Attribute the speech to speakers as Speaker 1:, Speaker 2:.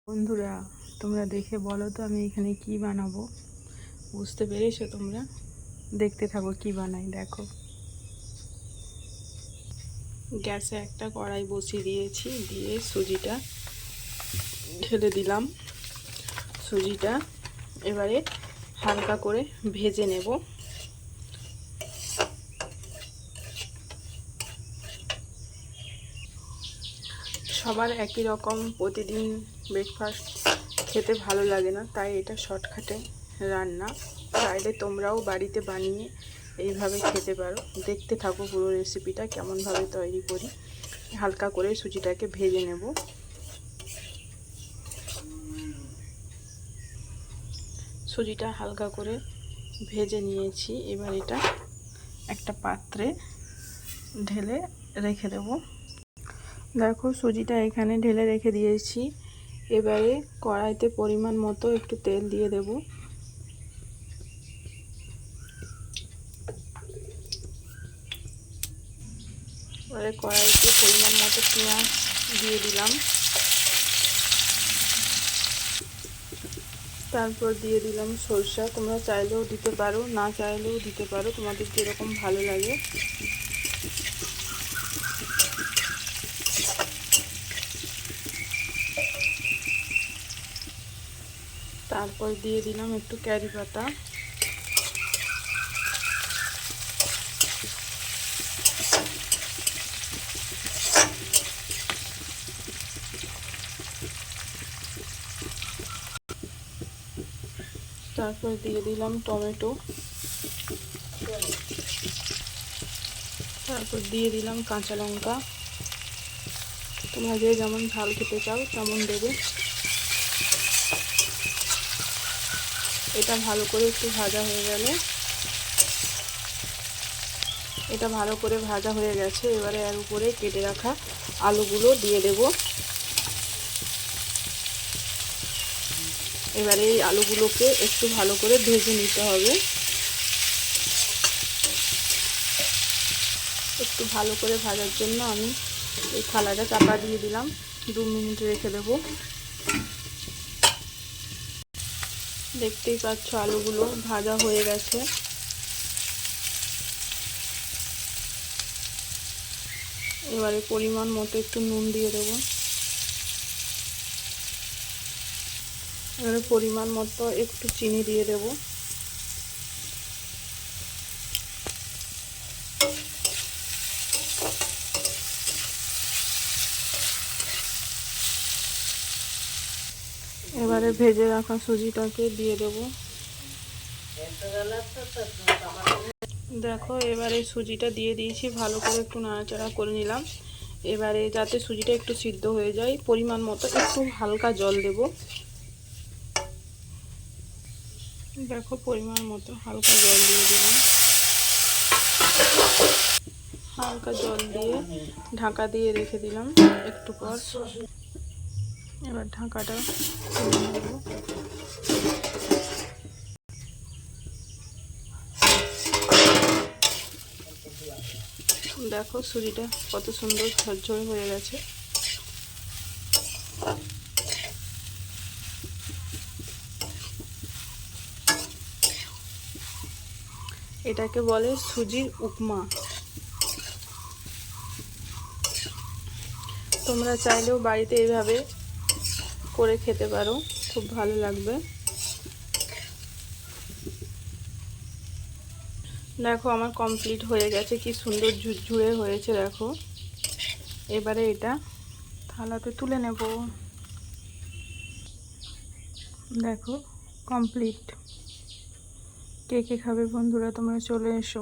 Speaker 1: বন্ধুরা, তোমরা দেখে বলো তো আমি এখানে কি বানাবো। বুঝতে পেরেছো? তোমরা দেখতে থাকো কি বানাই। দেখো, গ্যাসে একটা কড়াই বসিয়ে দিয়েছি, দিয়ে সুজিটা ঢেলে দিলাম। সুজিটা এবারে হালকা করে ভেজে নেব। সবার একই রকম প্রতিদিন ব্রেকফাস্ট খেতে ভালো লাগে না, তাই এটা শর্টকাটে রান্না। চাইলে তোমরাও বাড়িতে বানিয়ে এইভাবে খেতে পারো। দেখতে থাকো পুরো রেসিপিটা কেমনভাবে তৈরি করি। হালকা করে সুজিটাকে ভেজে নেব। সুজিটা হালকা করে ভেজে নিয়েছি, এবার এটা একটা পাত্রে ঢেলে রেখে দেব। দেখো, সুজিটা এখানে ঢেলে রেখে দিয়েছি। এবারে কড়াইতে পরিমাণ মতো একটু তেল দিয়ে দেব। এবারে কড়াইতে পরিমাণ মতো পেঁয়াজ দিয়ে দিলাম। তারপর দিয়ে দিলাম সরষা। তোমরা চাইলেও দিতে পারো, না চাইলেও দিতে পারো, তোমাদের যেরকম ভালো লাগে। তারপর দিয়ে দিলাম একটু কারি পাতা। তারপর দিয়ে দিলাম টমেটো। তারপর দিয়ে দিলাম কাঁচা লঙ্কা। তোমরা যে যেমন ঝাল খেতে চাও তেমন দেবে। এটা ভালো করে একটু ভাজা হয়ে গেলে, এটা ভালো করে ভাজা হয়ে গেছে। এবারে এর উপরে কেটে রাখা আলুগুলো দিয়ে দেব। এবারে এই আলুগুলোকে একটু ভালো করে ভেজে নিতে হবে। একটু ভালো করে ভাজার জন্য আমি এই থালাটা চাপা দিয়ে দিলাম। 2 মিনিট রেখে দেব। দেখতেই পাচ্ছ আলুগুলো ভাজা হয়ে গেছে। এবারে পরিমাণ মতো একটু নুন দিয়ে দেব। এবারে পরিমাণ মতো একটু চিনি দিয়ে দেব। এবারে ভেজে রাখা সুজিটাকে দিয়ে দেব। দেখো, এবারে সুজিটা দিয়ে দিয়েছি, ভালো করে একটু নাড়াচাড়া করে নিলাম। এবারে যাতে সুজিটা একটু সিদ্ধ হয়ে যায়, পরিমাণ মতো একটু হালকা জল দেব। দেখো, পরিমাণ মতো হালকা জল দিয়ে দিলাম। হালকা জল দিয়ে ঢাকা দিয়ে রেখে দিলাম। একটু পর এবার ঢাকাটা তুলে নেব। দেখো, সুজিটা কত সুন্দর ঝরঝরে হয়ে গেছে। এটাকে বলে সুজির উপমা। তোমরা চাইলেও বাড়িতে এইভাবে করে খেতে পারো, খুব ভালো লাগবে। দেখো, আমার কমপ্লিট হয়ে গেছে, কি সুন্দর ঝুরঝুরে হয়েছে। দেখো, এবারে এটা থালাতে তুলে নেব। দেখো, কমপ্লিট। কে কে খাবে বন্ধুরা, তোমরা চলে এসো।